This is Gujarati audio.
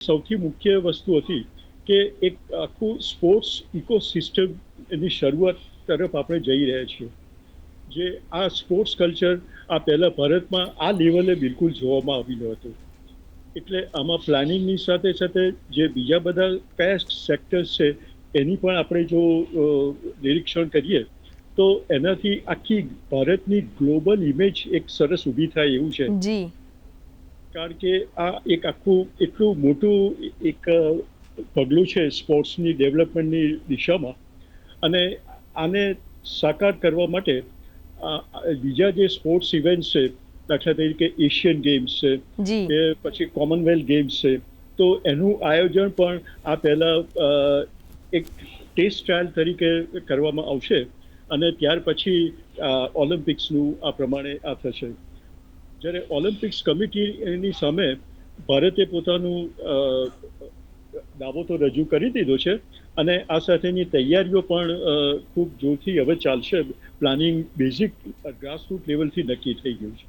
સૌથી મુખ્ય વસ્તુ હતી કે એક આખું સ્પોર્ટ્સ ઇકોસિસ્ટમ એની શરૂઆત તરફ આપણે જઈ રહ્યા છીએ. જે આ સ્પોર્ટ્સ કલ્ચર આ પહેલાં ભારતમાં આ લેવલે બિલકુલ જોવામાં આવ્યું ન હતું. એટલે આમાં પ્લાનિંગની સાથે સાથે જે બીજા બધા કયા સેક્ટર્સ છે એની પણ આપણે જો નિરીક્ષણ કરીએ તો એનાથી આખી ભારતની ગ્લોબલ ઇમેજ એક સરસ ઊભી થાય એવું છે. જી. કારણ કે આ એક આખું એટલું મોટું એક પગલું છે સ્પોર્ટ્સની ડેવલપમેન્ટની દિશામાં. અને આને સાકાર કરવા માટે બીજા જે સ્પોર્ટ્સ ઇવેન્ટ્સ છે, દાખલા તરીકે એશિયન ગેમ્સ છે જી. કે પછી કોમનવેલ્થ ગેમ્સ છે, તો એનું આયોજન પણ આ પહેલાં એક ટેસ્ટ ટ્રાયલ તરીકે કરવામાં આવશે અને ત્યાર પછી ઓલિમ્પિક્સનું આ પ્રમાણે આ થશે. જ્યારે ઓલિમ્પિક્સ કમિટીની સામે ભારતે પોતાનું દાવો તો રજૂ કરી દીધો છે અને આ સાથેની તૈયારીઓ પણ ખૂબ જોરથી હવે ચાલશે. પ્લાનિંગ બેઝિક ગ્રાસરૂટ લેવલથી નક્કી થઈ ગયું છે.